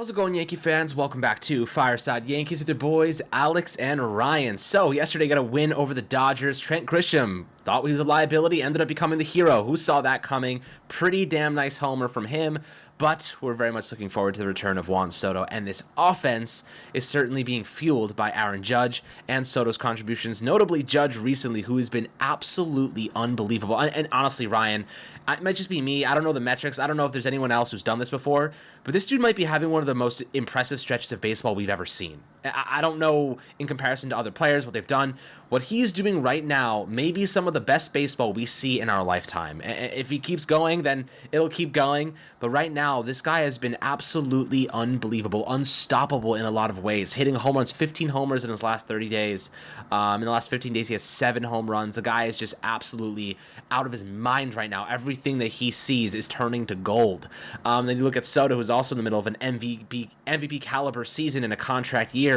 How's it going, Yankee fans? Welcome back to Fireside Yankees with your boys, Alex and Ryan. So, yesterday got a win over the Dodgers. Trent Grisham thought he was a liability, ended up becoming the hero. Who saw that coming? Pretty damn nice homer from him. But we're very much looking forward to the return of Juan Soto, and this offense is certainly being fueled by Aaron Judge and Soto's contributions, notably Judge recently, who has been absolutely unbelievable. And honestly, Ryan, it might just be me. I don't know the metrics. I don't know if there's anyone else who's done this before, but this dude might be having one of the most impressive stretches of baseball we've ever seen. I don't know in comparison to other players what they've done. What he's doing right now may be some of the best baseball we see in our lifetime. If he keeps going, then it'll keep going. But right now, this guy has been absolutely unbelievable, unstoppable in a lot of ways, hitting home runs, 15 homers in his last 30 days. In the last 15 days, he has 7 home runs. The guy is just absolutely out of his mind right now. Everything that he sees is turning to gold. Then you look at Soto, who's also in the middle of an MVP caliber season in a contract year.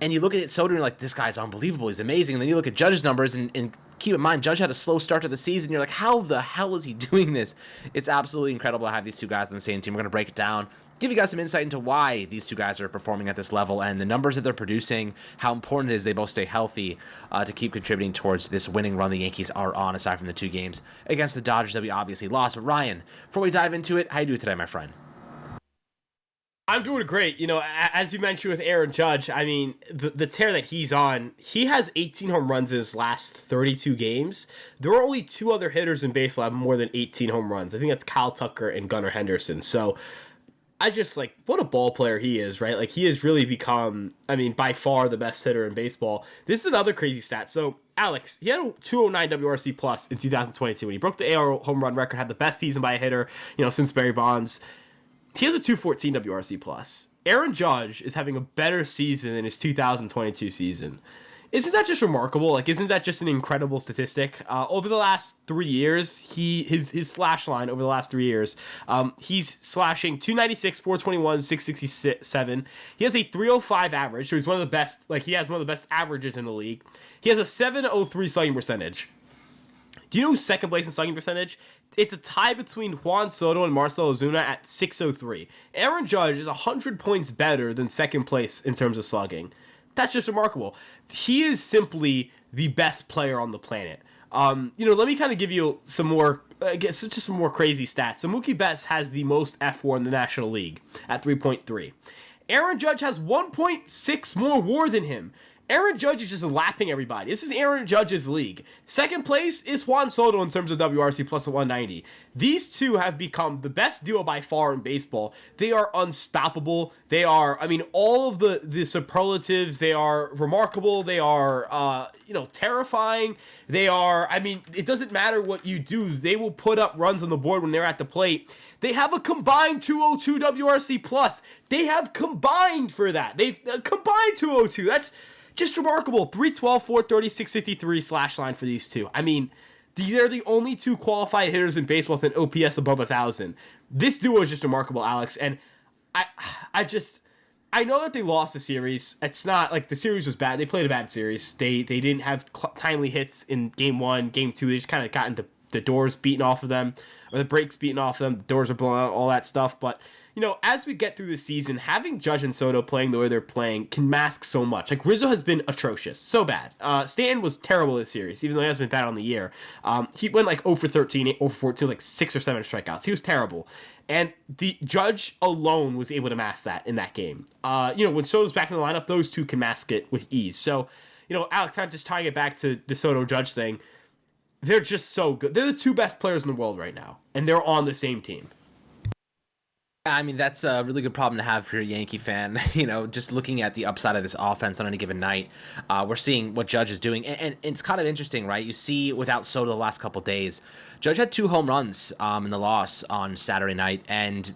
And you look at Soto and you're like, this guy's unbelievable. He's amazing. And then you look at Judge's numbers and keep in mind, Judge had a slow start to the season. You're like, how the hell is he doing this? It's absolutely incredible to have these two guys on the same team. We're going to break it down, give you guys some insight into why these two guys are performing at this level and the numbers that they're producing, how important it is they both stay healthy to keep contributing towards this winning run the Yankees are on, aside from the 2 games against the Dodgers that we obviously lost. But Ryan, before we dive into it, how you doing today, my friend? I'm doing great. You know, as you mentioned with Aaron Judge, I mean, the tear that he's on, he has 18 home runs in his last 32 games. There are only 2 other hitters in baseball that have more than 18 home runs. I think that's Kyle Tucker and Gunnar Henderson. So I just, like, what a ball player he is, right? Like, he has really become, I mean, by far the best hitter in baseball. This is another crazy stat. So, Alex, he had a 209 WRC plus in 2022 when he broke the AL home run record, had the best season by a hitter, since Barry Bonds. He has a 214 WRC plus. Aaron Judge is having a better season than his 2022 season. Isn't that just remarkable? Like, isn't that just an incredible statistic? Over the last 3 years, his slash line over the last 3 years, he's slashing 296, 421, 667. He has a 305 average, so he's one of the best. Like, he has one of the best averages in the league. He has a 703 slugging percentage. Do you know who's second place in slugging percentage? It's a tie between Juan Soto and Marcell Ozuna at 603. Aaron Judge is 100 points better than second place in terms of slugging. That's just remarkable. He is simply the best player on the planet. Let me kind of give you some more, just some more crazy stats. So Mookie Betts has the most F4 in the National League at 3.3. Aaron Judge has 1.6 more WAR than him. Aaron Judge is just lapping everybody. This is Aaron Judge's league. Second place is Juan Soto in terms of WRC plus 190. These two have become the best duo by far in baseball. They are unstoppable. They are, all of the superlatives. They are remarkable. They are, terrifying. They are, it doesn't matter what you do. They will put up runs on the board when they're at the plate. They have a combined 202 WRC plus. They have combined for that. They've combined 202. That's just remarkable. 312, 430, 653 slash line for these two. They're the only 2 qualified hitters in baseball with an OPS above 1,000. This duo is just remarkable, Alex. And I know that they lost the series. It's not like the series was bad. They played a bad series. They didn't have timely hits in game 1, game 2. They just kind of got into the doors beaten off of them, or the brakes beaten off of them. The doors are blown out, all that stuff. But as we get through the season, having Judge and Soto playing the way they're playing can mask so much. Like, Rizzo has been atrocious, so bad. Stan was terrible this series, even though he has been bad on the year. He went like 0 for 13, 0 for 14, like 6 or 7 strikeouts. He was terrible. And the Judge alone was able to mask that in that game. When Soto's back in the lineup, those two can mask it with ease. So, Alex, kind of just tying it back to the Soto-Judge thing, they're just so good. They're the 2 best players in the world right now, and they're on the same team. That's a really good problem to have for a Yankee fan. Just looking at the upside of this offense on any given night, we're seeing what Judge is doing. And it's kind of interesting, right? You see without Soto the last couple days, Judge had 2 home runs in the loss on Saturday night, and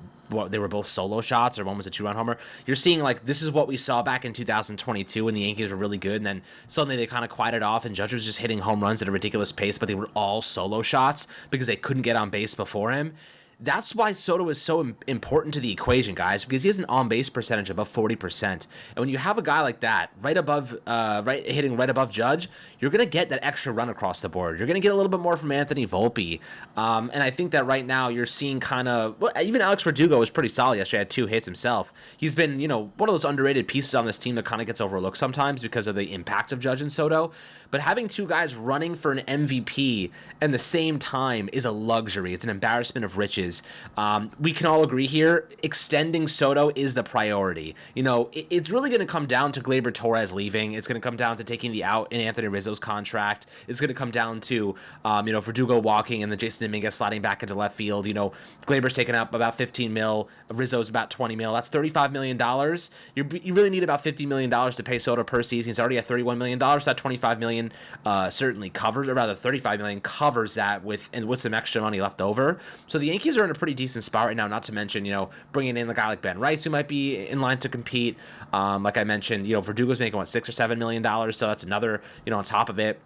they were both solo shots, or one was a 2-run homer. You're seeing, like, this is what we saw back in 2022 when the Yankees were really good, and then suddenly they kind of quieted off, and Judge was just hitting home runs at a ridiculous pace, but they were all solo shots because they couldn't get on base before him. That's why Soto is so important to the equation, guys, because he has an on-base percentage above 40%. And when you have a guy like that, hitting right above Judge, you're going to get that extra run across the board. You're going to get a little bit more from Anthony Volpe. And I think that right now you're seeing even Alex Verdugo was pretty solid yesterday, had 2 hits himself. He's been, one of those underrated pieces on this team that kind of gets overlooked sometimes because of the impact of Judge and Soto. But having 2 guys running for an MVP at the same time is a luxury. It's an embarrassment of riches. We can all agree here, extending Soto is the priority. It's really going to come down to Gleyber Torres leaving. It's going to come down to taking the out in Anthony Rizzo's contract. It's going to come down to, Verdugo walking and then Jason Dominguez sliding back into left field. Gleyber's taking up about 15 mil. Rizzo's about 20 mil. That's $35 million. You really need about $50 million to pay Soto per season. He's already at $31 million. So that $25 million certainly covers, or rather $35 million covers that with some extra money left over. So the Yankees are in a pretty decent spot right now, not to mention, bringing in a guy like Ben Rice, who might be in line to compete. Like I mentioned, Verdugo's making, $6 or $7 million, so that's another, on top of it.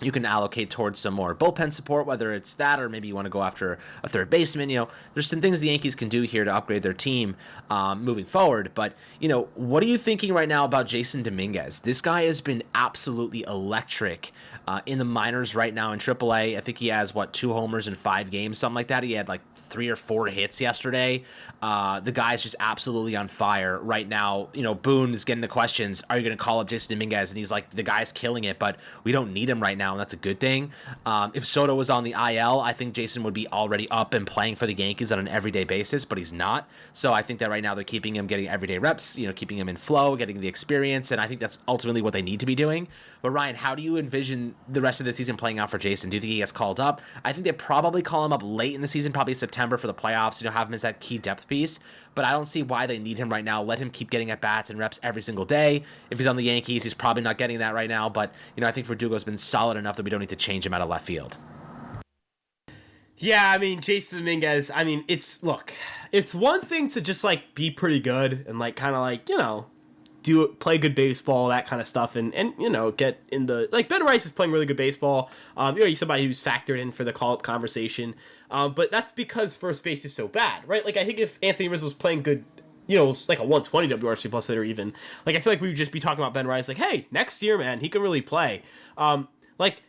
You can allocate towards some more bullpen support, whether it's that or maybe you want to go after a third baseman. There's some things the Yankees can do here to upgrade their team moving forward. But, what are you thinking right now about Jason Dominguez? This guy has been absolutely electric in the minors right now in AAA. I think he has, 2 homers in 5 games, something like that. He had 3 or 4 hits yesterday. The guy's just absolutely on fire right now. Boone is getting the questions, are you going to call up Jason Dominguez? And he's like, the guy's killing it, but we don't need him right now, and that's a good thing. If Soto was on the IL, I think Jason would be already up and playing for the Yankees on an everyday basis, but he's not. So I think that right now they're keeping him getting everyday reps, keeping him in flow, getting the experience, and I think that's ultimately what they need to be doing. But Ryan, how do you envision the rest of the season playing out for Jason? Do you think he gets called up? I think they probably call him up late in the season, probably September for the playoffs, have him as that key depth piece, but I don't see why they need him right now. Let him keep getting at bats and reps every single day. If he's on the Yankees, he's probably not getting that right now, but I think Verdugo's been solid enough that we don't need to change him out of left field. Yeah, Jason Dominguez, it's one thing to just be pretty good and play good baseball, that kind of stuff, and get in the Ben Rice is playing really good baseball. He's somebody who's factored in for the call up conversation. But that's because first base is so bad, right? I think if Anthony Rizzo was playing good, it's like a 120 WRC plus hitter even. I feel like we would just be talking about Ben Rice, hey, next year, man, he can really play.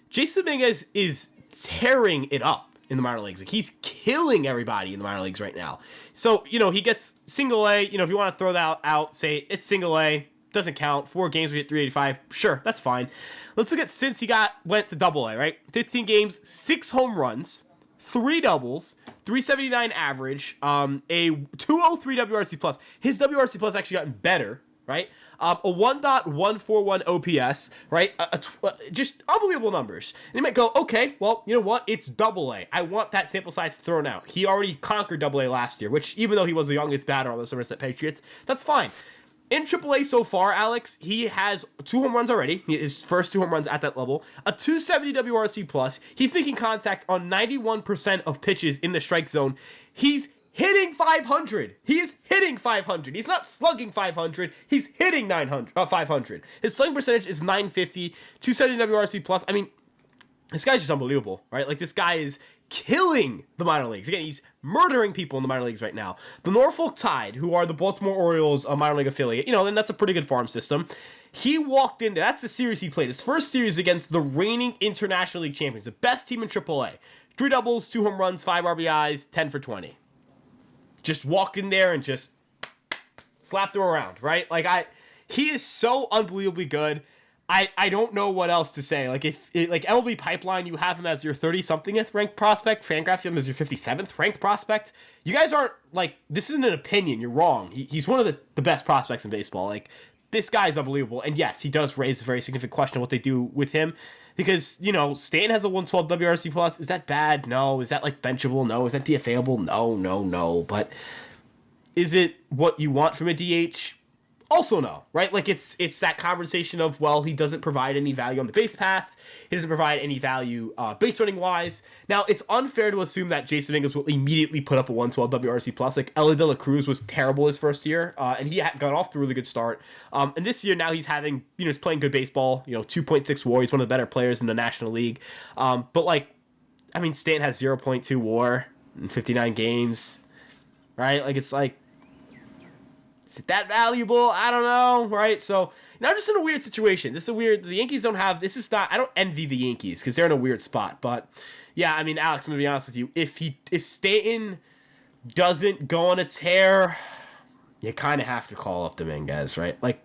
Jason Dominguez is tearing it up in the minor leagues. He's killing everybody in the minor leagues right now. So, he gets single A, if you want to throw that out, say it's single A, doesn't count. 4 games, we get 385. Sure, that's fine. Let's look at since he went to double A, right? 15 games, 6 home runs, 3 doubles, 379 average, a 203 WRC plus. His WRC plus actually gotten better, right? A 1.141 OPS, right? Just unbelievable numbers. And you might go, okay, well, you know what? It's double A. I want that sample size thrown out. He already conquered double A last year, which even though he was the youngest batter on the Somerset Patriots, that's fine. In AAA so far, Alex, he has 2 home runs already. His first 2 home runs at that level. A 270 WRC plus. He's making contact on 91% of pitches in the strike zone. He's hitting 500. He is hitting 500. He's not slugging 500. He's hitting 500. His slugging percentage is 950. 270 WRC plus. This guy's just unbelievable, right? This guy is killing the minor leagues. Again, he's murdering people in the minor leagues right now. The Norfolk Tide, who are the Baltimore Orioles minor league affiliate, and that's a pretty good farm system. He walked into, that's the series he played, his first series against the reigning International League champions, the best team in AAA. 3 doubles, 2 home runs, 5 RBIs, 10 for 20. Just walked in there and just slapped him around, right? He is so unbelievably good. I don't know what else to say. If MLB Pipeline, you have him as your 30-somethingth ranked prospect. Fangraphs you have him as your 57th ranked prospect. You guys aren't, this isn't an opinion. You're wrong. He's one of the best prospects in baseball. This guy is unbelievable. And yes, he does raise a very significant question of what they do with him. Because, Stan has a 112 WRC plus. Is that bad? No. Is that, benchable? No. Is that DFAable? No. But is it what you want from a DH? Also no, right? It's that conversation of, well, he doesn't provide any value on the base paths. He doesn't provide any value base running wise. Now, it's unfair to assume that Jason Dominguez will immediately put up a 112 WRC plus. Ellie De La Cruz was terrible his first year, and he got off to a really good start. And this year now he's having, he's playing good baseball. 2.6 WAR. He's one of the better players in the National League. But Stanton has 0.2 WAR. in 59 games, right? Like, it's like, is it that valuable? I don't know, right? So, I'm just in a weird situation. This is the Yankees don't have, this is not, I don't envy the Yankees because they're in a weird spot. But, yeah, I mean, Alex, I'm going to be honest with you. If Stanton doesn't go on a tear, you kind of have to call up Dominguez, right? Like,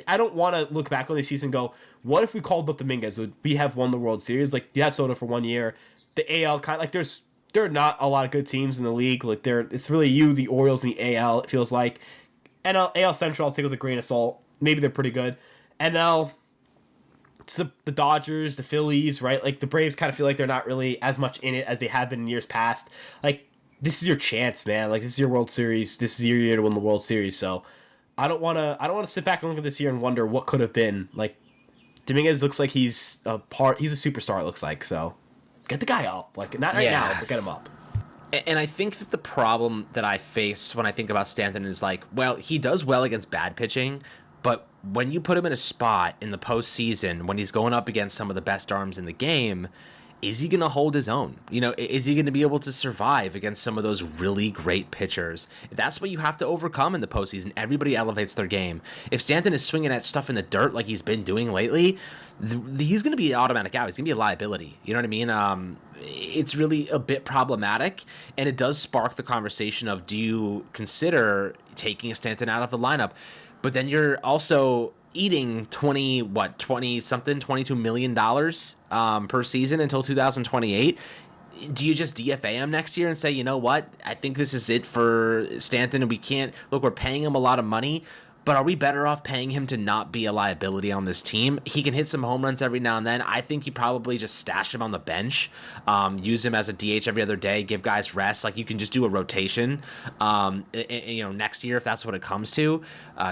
I don't want to look back on the season and go, what if we called up Dominguez? Would we have won the World Series? Like, you have Soto for 1 year. The AL kind of, like, there are not a lot of good teams in the league. Like, it's really you, the Orioles, and the AL, it feels like. AL Central, I'll take with a grain of salt. Maybe they're pretty good. NL, it's the Dodgers, the Phillies, right? Like, the Braves kind of feel like they're not really as much in it as they have been in years past. Like, this is your chance, man. Like, this is your World Series. This is your year to win the World Series. So, I don't want to sit back and look at this year and wonder what could have been. Like, Dominguez looks like he's a superstar, it looks like. So, get the guy up. Like, not right now, but get him up. And I think that the problem that I face when I think about Stanton is like, well, he does well against bad pitching, but when you put him in a spot in the postseason, when he's going up against some of the best arms in the game, is he going to hold his own? Is he going to be able to survive against some of those really great pitchers? That's what you have to overcome in the postseason. Everybody elevates their game. If Stanton is swinging at stuff in the dirt like he's been doing lately, he's going to be an automatic out. He's going to be a liability. You know what I mean? It's really a bit problematic, and it does spark the conversation of, do you consider taking a Stanton out of the lineup? But then you're also eating $22 million per season until 2028. Do you just DFA him next year and say, you know what, I think this is it for Stanton, and we can't look, we're paying him a lot of money, but are we better off paying him to not be a liability on this team? He can hit some home runs every now and then. I think you probably just stash him on the bench, use him as a DH every other day, give guys rest. Like, you can just do a rotation, next year if that's what it comes to.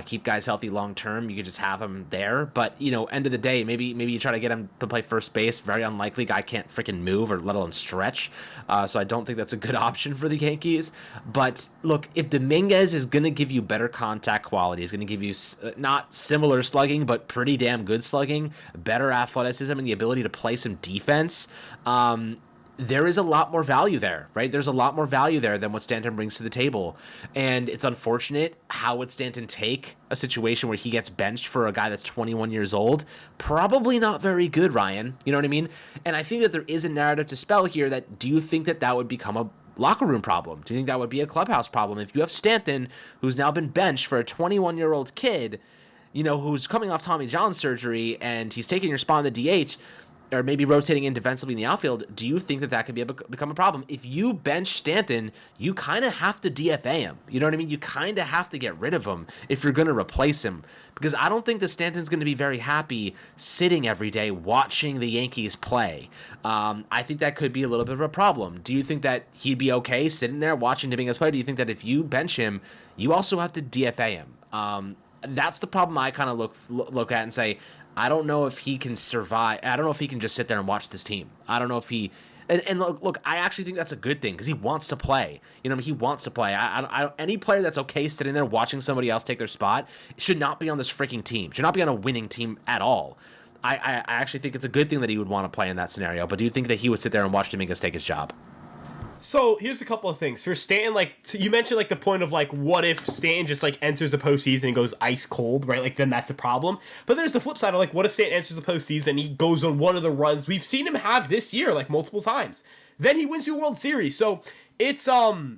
Keep guys healthy long term. You could just have him there. But, end of the day, maybe you try to get him to play first base. Very unlikely. Guy can't freaking move or let alone stretch. So I don't think that's a good option for the Yankees. But look, if Dominguez is going to give you better contact quality, he's going to give you not similar slugging, but pretty damn good slugging, better athleticism, and the ability to play some defense, there is a lot more value there, right? There's a lot more value there than what Stanton brings to the table. And it's unfortunate. How would Stanton take a situation where he gets benched for a guy that's 21 years old? Probably not very good, Ryan. You know what I mean? And I think that there is a narrative to spell here that, do you think that would become a locker room problem? Do you think that would be a clubhouse problem? If you have Stanton, who's now been benched for a 21-year-old kid, who's coming off Tommy John surgery, and he's taking your spot in the DH, or maybe rotating in defensively in the outfield, do you think that could become a problem? If you bench Stanton, you kind of have to DFA him. You know what I mean? You kind of have to get rid of him if you're going to replace him. Because I don't think that Stanton's going to be very happy sitting every day watching the Yankees play. I think that could be a little bit of a problem. Do you think that he'd be okay sitting there watching Dominguez play? Do you think that if you bench him, you also have to DFA him? That's the problem I kind of look at and say, I don't know if he can survive. I don't know if he can just sit there and watch this team. I don't know if he... And look, I actually think that's a good thing because he wants to play. He wants to play. Any player that's okay sitting there watching somebody else take their spot should not be on this freaking team. Should not be on a winning team at all. I actually think it's a good thing that he would want to play in that scenario. But do you think that he would sit there and watch Dominguez take his job? So here's a couple of things for Stanton. You mentioned the point of what if Stanton just enters the postseason and goes ice cold, right? Then that's a problem. But there's the flip side of what if Stanton enters the postseason and he goes on one of the runs we've seen him have this year multiple times. Then he wins you a World Series. So it's I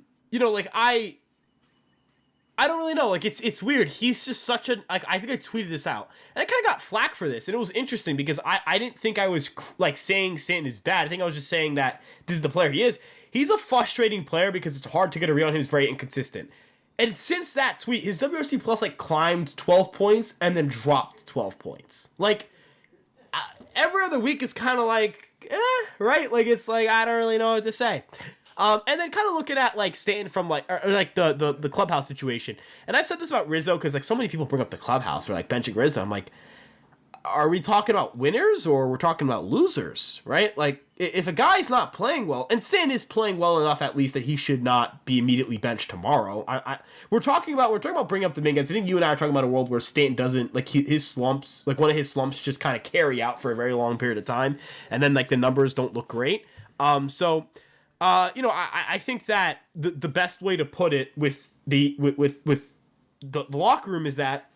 don't really know. It's weird. He's just such a I think I tweeted this out and I kind of got flack for this, and it was interesting because I didn't think I was saying Stanton is bad. I think I was just saying that this is the player he is. He's a frustrating player because it's hard to get a read on him. He's very inconsistent. And since that tweet, his WRC plus climbed 12 points and then dropped 12 points. Every other week is kind of right? It's I don't really know what to say. And then kind of looking at Stanton from the clubhouse situation. And I've said this about Rizzo because so many people bring up the clubhouse or benching Rizzo. I'm are we talking about winners or we're talking about losers, right? If a guy's not playing well, and Stan is playing well enough at least that he should not be immediately benched tomorrow. We're talking about bringing up Dominguez. I think you and I are talking about a world where Stanton doesn't his slumps, one of his slumps just kind of carry out for a very long period of time, and then the numbers don't look great. So I think that the best way to put it with the locker room is that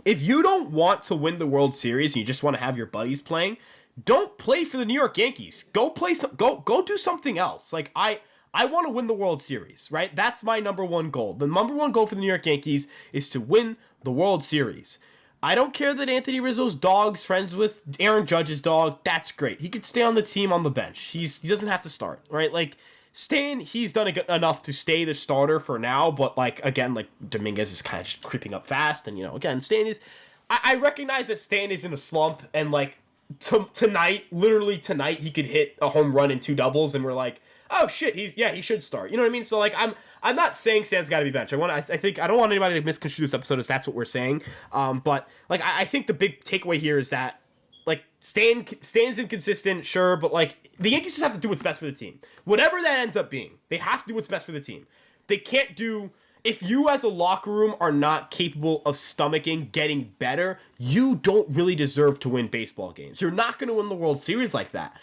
if you don't want to win the World Series and you just want to have your buddies playing, don't play for the New York Yankees. Go play go do something else. Like I want to win the World Series, right? That's my number one goal. The number one goal for the New York Yankees is to win the World Series. I don't care that Anthony Rizzo's dog's friends with Aaron Judge's dog. That's great. He could stay on the team on the bench. He doesn't have to start, right? Like, Stan, he's done enough to stay the starter for now, but, like, again, like, Dominguez is kind of just creeping up fast, and, again, Stan is... I recognize that Stan is in a slump, and, like, tonight, literally tonight, he could hit a home run and 2 doubles, and we're like, oh, shit, he should start. You know what I mean? So, like, I'm not saying Stan's got to be benched. I think I don't want anybody to misconstrue this episode as that's what we're saying. But like I think the big takeaway here is that like Stan's inconsistent, sure, but like the Yankees just have to do what's best for the team. Whatever that ends up being, they have to do what's best for the team. They can't do if you as a locker room are not capable of stomaching getting better, you don't really deserve to win baseball games. You're not going to win the World Series like that.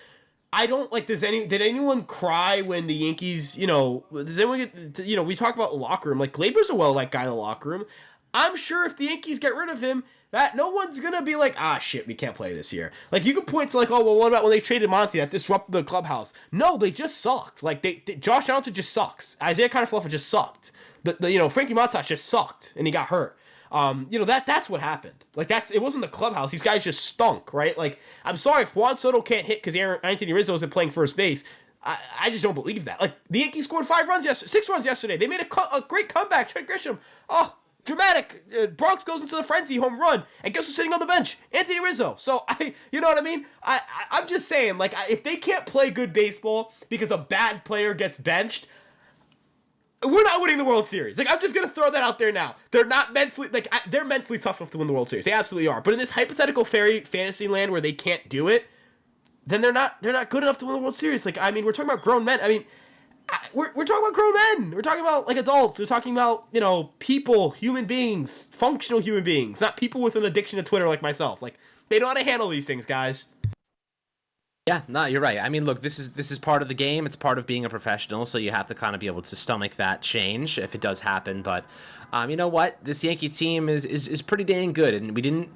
I don't like. Did anyone cry when the Yankees? Does anyone get? We talk about the locker room. Like Gleyber's a well-liked guy in the locker room. I'm sure if the Yankees get rid of him, that no one's gonna be like, shit, we can't play this year. Like you could point to like, oh well, what about when they traded Monty that disrupted the clubhouse? No, they just sucked. Like Josh Johnson just sucks. Isaiah Kiner-Falefa just sucked. Frankie Montas just sucked and he got hurt. That's what happened. Like it wasn't the clubhouse. These guys just stunk, right? Like I'm sorry if Juan Soto can't hit because Anthony Rizzo isn't playing first base. I just don't believe that. Like the Yankees scored 6 runs yesterday. They made a great comeback. Trent Grisham, dramatic. Bronx goes into the frenzy, home run, and guess who's sitting on the bench? Anthony Rizzo. So you know what I mean? I'm just saying, like if they can't play good baseball because a bad player gets benched. We're not winning the World Series. Like, I'm just going to throw that out there now. They're not mentally, they're mentally tough enough to win the World Series. They absolutely are. But in this hypothetical fairy fantasy land where they can't do it, then they're not good enough to win the World Series. Like, I mean, we're talking about grown men. I mean, we're talking about grown men. We're talking about, like, adults. We're talking about, people, human beings, functional human beings, not people with an addiction to Twitter like myself. Like, they know how to handle these things, guys. Yeah, no, you're right. I mean, look, this is part of the game. It's part of being a professional, so you have to kind of be able to stomach that change if it does happen. But you know what? This Yankee team is pretty dang good, and we didn't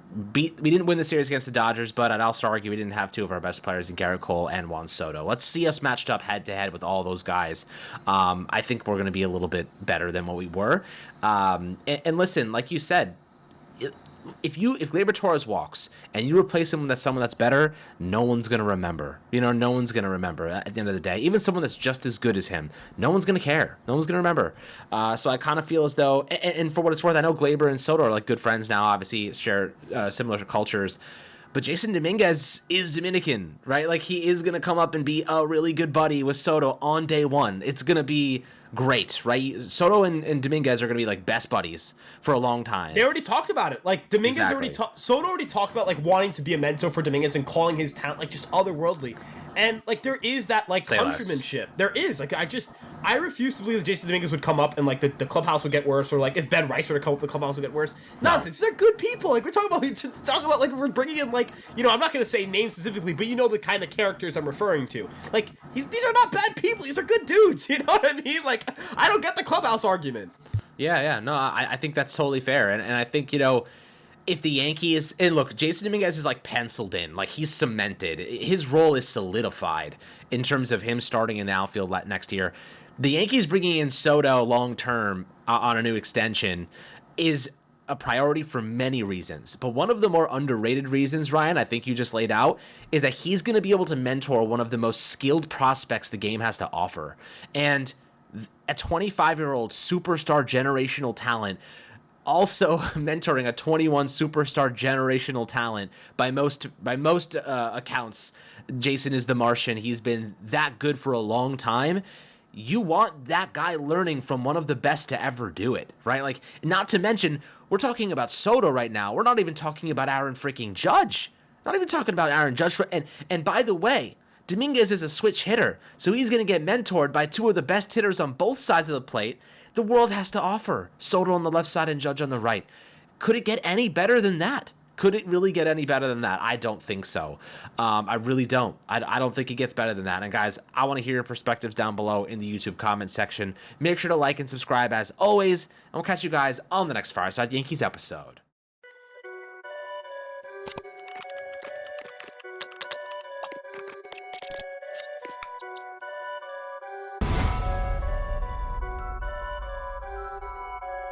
win the series against the Dodgers, but I'd also argue we didn't have 2 of our best players in Garrett Cole and Juan Soto. Let's see us matched up head to head with all those guys. I think we're going to be a little bit better than what we were. And listen, like you said. If Gleyber Torres walks and you replace him with someone that's better, no one's gonna remember. No one's gonna remember at the end of the day. Even someone that's just as good as him, no one's gonna care. No one's gonna remember. So I kind of feel as though, and for what it's worth, I know Gleyber and Soto are like good friends now. Obviously, share similar cultures. But Jason Dominguez is Dominican, right? Like he is gonna come up and be a really good buddy with Soto on day one. It's gonna be great, right? Soto and Dominguez are going to be like best buddies for a long time. They already talked about it. Like Dominguez Soto already talked about like wanting to be a mentor for Dominguez and calling his talent like just otherworldly. And like there is that like countrymanship. There is like I refuse to believe that Jason Dominguez would come up and like the clubhouse would get worse, or like if Ben Rice were to come up, the clubhouse would get worse. Nonsense. They're good people. Like we're talking about like we're bringing in like I'm not gonna say names specifically, but the kind of characters I'm referring to. Like these are not bad people. These are good dudes. You know what I mean? Like I don't get the clubhouse argument. Yeah. No, I think that's totally fair, and I think if the Yankees, and look, Jason Dominguez is like penciled in, like he's cemented. His role is solidified in terms of him starting in the outfield next year. The Yankees bringing in Soto long term on a new extension is a priority for many reasons. But one of the more underrated reasons, Ryan, I think you just laid out, is that he's going to be able to mentor one of the most skilled prospects the game has to offer. And a 25-year-old superstar generational talent also mentoring a 21 superstar generational talent by most accounts. Jason is the Martian. He's been that good for a long time. You want that guy learning from one of the best to ever do it, right? Like, not to mention, we're talking about Soto right now. We're not even talking about Aaron freaking Judge. Not even talking about Aaron Judge. And by the way, Dominguez is a switch hitter, so he's going to get mentored by 2 of the best hitters on both sides of the plate the world has to offer. Soto on the left side and Judge on the right. Could it get any better than that? Could it really get any better than that? I don't think so. I really don't. I don't think it gets better than that. And guys, I want to hear your perspectives down below in the YouTube comment section. Make sure to like and subscribe as always, and we'll catch you guys on the next Fireside Yankees episode.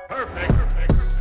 Perfect.